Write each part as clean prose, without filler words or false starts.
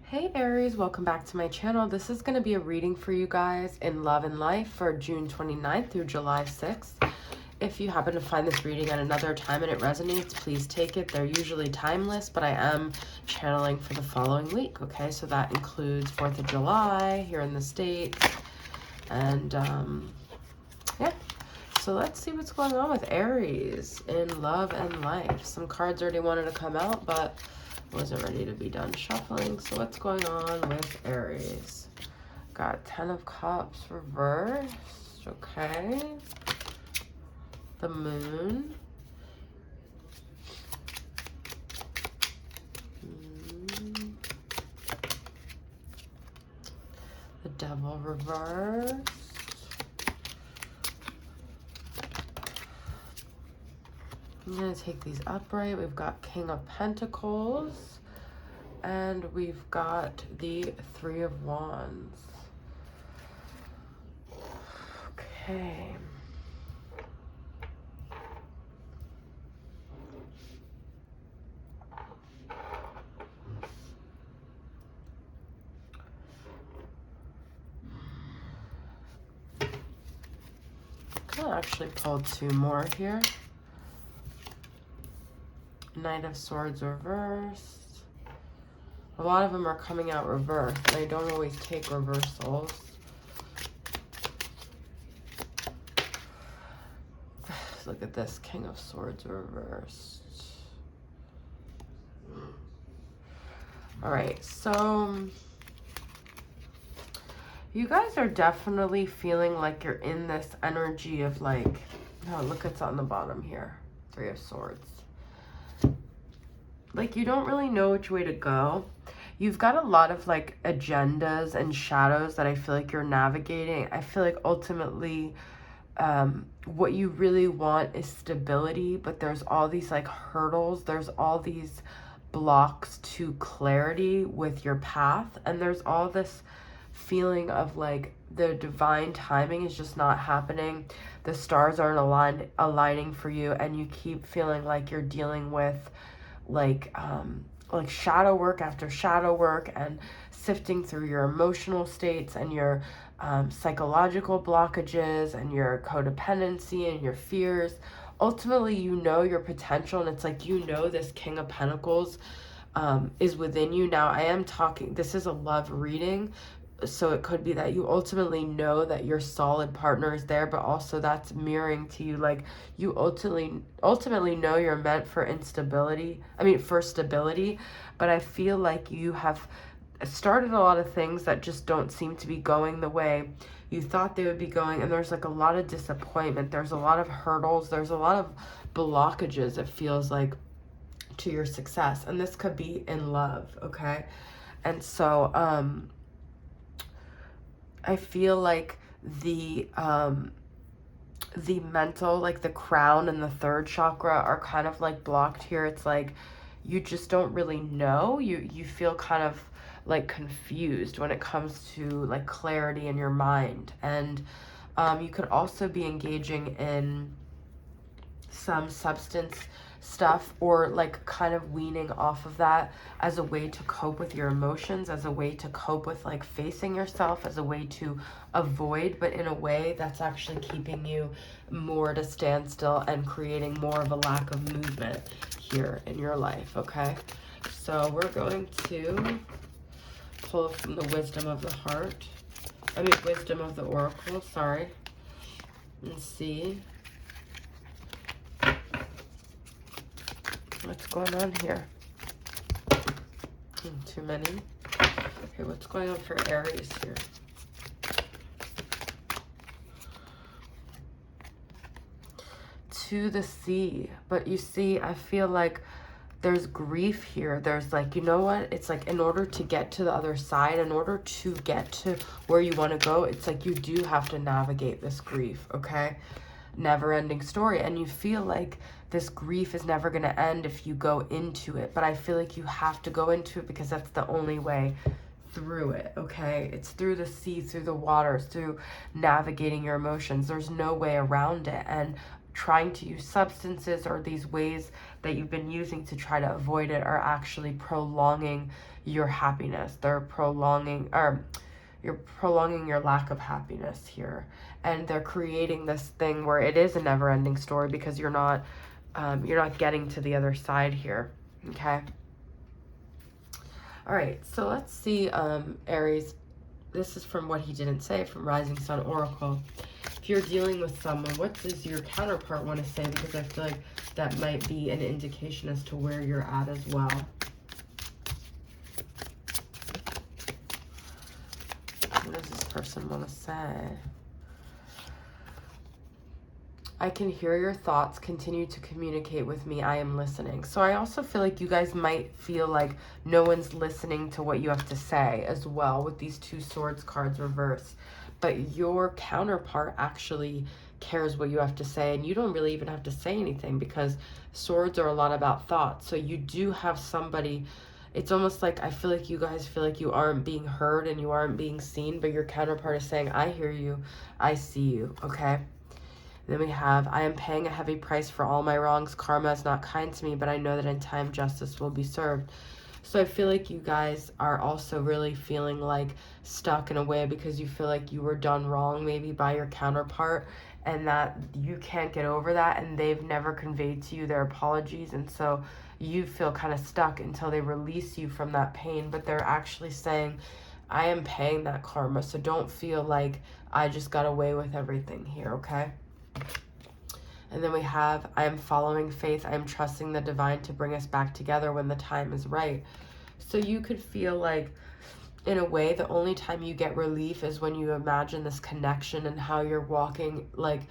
Hey Aries, welcome back to my channel. This is going to be a reading for you guys in love and life for June 29th through July 6th. If you happen to find this reading at another time and it resonates, please take it. They're usually timeless, but I am channeling for the following week, okay? So that includes 4th of July here in the States. And yeah, so let's see what's going on with Aries in love and life. Some cards already wanted to come out, but wasn't ready to be done shuffling. So what's going on with Aries? Got 10 of Cups reversed. Okay. The Moon. The Devil reversed. I'm going to take these upright. We've got King of Pentacles. And we've got the Three of Wands. Okay. I'll actually pull two more here. Knight of Swords reversed. A lot of them are coming out reversed, and I don't always take reversals. Look at this, King of Swords reversed. All right, so you guys are definitely feeling like you're in this energy of like, oh, look, it's on the bottom here, Three of Swords. Like, you don't really know which way to go. You've got a lot of like agendas and shadows that I feel like you're navigating. I feel like ultimately what you really want is stability, but there's all these like hurdles. There's all these blocks to clarity with your path. And there's all this feeling of like the divine timing is just not happening. The stars aren't aligning for you, and you keep feeling like you're dealing with like shadow work after shadow work, and sifting through your emotional states and your psychological blockages and your codependency and your fears. Ultimately, you know your potential, and it's like, you know, this King of Pentacles is within you. Now, I am talking, this is a love reading, so it could be that you ultimately know that your solid partner is there, but also that's mirroring to you like you ultimately know you're meant for for stability. But I feel like you have started a lot of things that just don't seem to be going the way you thought they would be going, and there's like a lot of disappointment. There's a lot of hurdles. There's a lot of blockages, it feels like, to your success, and this could be in love, okay? And so I feel like the mental, like the crown and the third chakra are kind of like blocked here. It's like you just don't really know. You feel kind of like confused when it comes to like clarity in your mind. And you could also be engaging in some substance stuff, or like kind of weaning off of that as a way to cope with your emotions, as a way to cope with like facing yourself, as a way to avoid, but in a way that's actually keeping you more at a standstill and creating more of a lack of movement here in your life, okay? So we're going to pull from the wisdom of the heart, wisdom of the oracle, sorry, and see what's going on here. Too many. Okay, what's going on for Aries here? To the sea. But you see, I feel like there's grief here. There's like, you know what? It's like, in order to get to the other side, in order to get to where you want to go, it's like you do have to navigate this grief, okay? Never-ending story. And you feel like this grief is never going to end if you go into it, but I feel like you have to go into it because that's the only way through it, okay? It's through the sea, through the waters, through navigating your emotions. There's no way around it. And trying to use substances or these ways that you've been using to try to avoid it are actually prolonging your happiness. They're prolonging, or you're prolonging your lack of happiness here. And they're creating this thing where it is a never-ending story because you're not getting to the other side here, okay? All right, so let's see, Aries. This is from what he didn't say, from Rising Sun Oracle. If you're dealing with someone, what does your counterpart want to say? Because I feel like that might be an indication as to where you're at as well. What does this person want to say? I can hear your thoughts. Continue to communicate with me. I am listening. So I also feel like you guys might feel like no one's listening to what you have to say as well with these 2 swords cards reversed. But your counterpart actually cares what you have to say, and you don't really even have to say anything because swords are a lot about thoughts. So you do have somebody. It's almost like I feel like you guys feel like you aren't being heard and you aren't being seen, but your counterpart is saying, I hear you, I see you, okay? Then we have, I am paying a heavy price for all my wrongs. Karma is not kind to me, but I know that in time justice will be served. So I feel like you guys are also really feeling like stuck in a way because you feel like you were done wrong maybe by your counterpart and that you can't get over that and they've never conveyed to you their apologies. And so you feel kind of stuck until they release you from that pain. But they're actually saying, I am paying that karma. So don't feel like I just got away with everything here, okay? And then we have, I am following faith. I am trusting the divine to bring us back together when the time is right. So you could feel like, in a way, the only time you get relief is when you imagine this connection and how you're walking like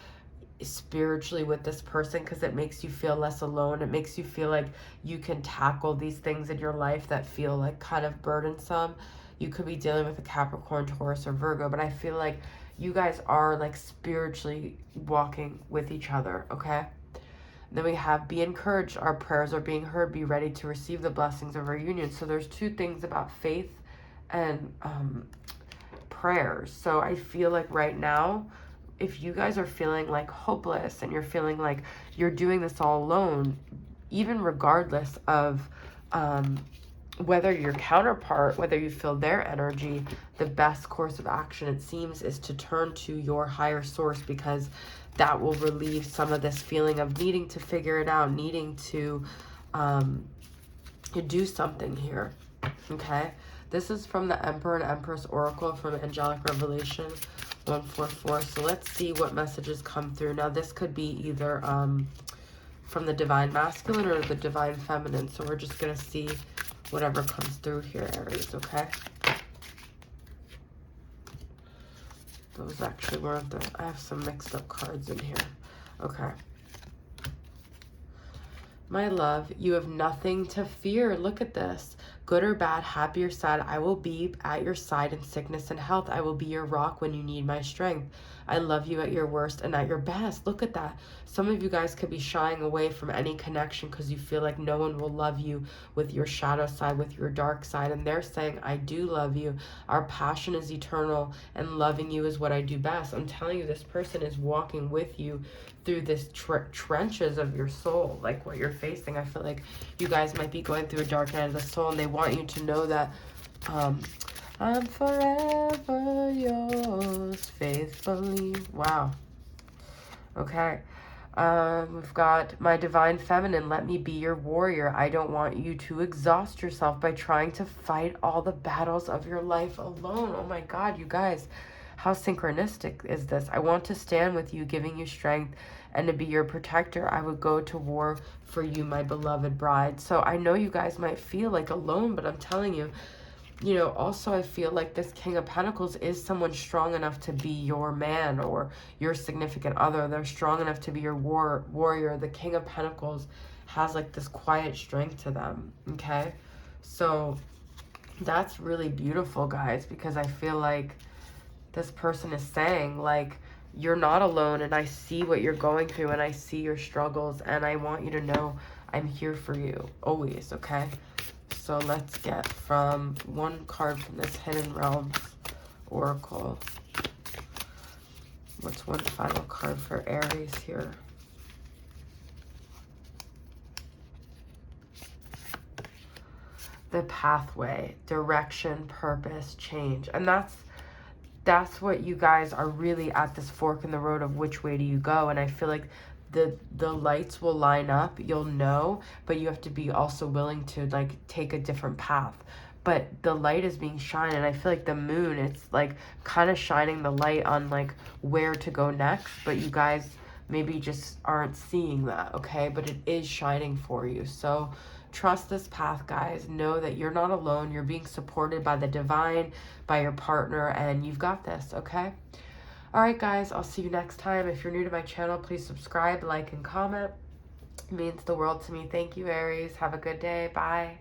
spiritually with this person, because it makes you feel less alone. It makes you feel like you can tackle these things in your life that feel like kind of burdensome. You could be dealing with a Capricorn, Taurus, or Virgo, but I feel like you guys are like spiritually walking with each other, okay? Then we have, be encouraged. Our prayers are being heard. Be ready to receive the blessings of our union. So there's 2 things about faith and prayers. So I feel like right now, if you guys are feeling like hopeless and you're feeling like you're doing this all alone, even regardless of whether your counterpart, whether you feel their energy, the best course of action, it seems, is to turn to your higher source, because that will relieve some of this feeling of needing to figure it out, needing to do something here, okay? This is from the Emperor and Empress Oracle from Angelic Revelations 144. So let's see what messages come through. Now, this could be either from the Divine Masculine or the Divine Feminine. So we're just going to see whatever comes through here, Aries, okay? Those actually weren't the... I have some mixed up cards in here. Okay. My love, you have nothing to fear. Look at this. Good or bad, happy or sad, I will be at your side in sickness and health. I will be your rock when you need my strength. I love you at your worst and at your best. Look at that. Some of you guys could be shying away from any connection because you feel like no one will love you with your shadow side, with your dark side. And they're saying, I do love you. Our passion is eternal and loving you is what I do best. I'm telling you, this person is walking with you through this trenches of your soul, like what you're facing. I feel like you guys might be going through a dark night of the soul, and they want you to know that I'm forever yours, faithfully. Wow. Okay. We've got my divine feminine. Let me be your warrior. I don't want you to exhaust yourself by trying to fight all the battles of your life alone. Oh my God, you guys. How synchronistic is this? I want to stand with you, giving you strength, and to be your protector. I would go to war for you, my beloved bride. So I know you guys might feel like alone, but I'm telling you, you know, also I feel like this King of Pentacles is someone strong enough to be your man or your significant other. They're strong enough to be your warrior. The King of Pentacles has like this quiet strength to them, okay? So that's really beautiful, guys, because I feel like this person is saying, like, you're not alone, and I see what you're going through, and I see your struggles, and I want you to know I'm here for you always, okay? So let's get from one card from this Hidden Realms Oracle. What's one final card for Aries here? the pathway, direction, purpose, change. And that's what you guys are really at, this fork in the road of which way do you go. And I feel like the lights will line up, you'll know, but you have to be also willing to like take a different path. But the light is being shined, and I feel like the moon, it's like kind of shining the light on like where to go next, but you guys maybe just aren't seeing that, okay? But it is shining for you. So trust this path, guys. Know that you're not alone. You're being supported by the divine, by your partner, and you've got this, okay? All right, guys, I'll see you next time. If you're new to my channel, please subscribe, like, and comment. It means the world to me. Thank you, Aries. Have a good day. Bye.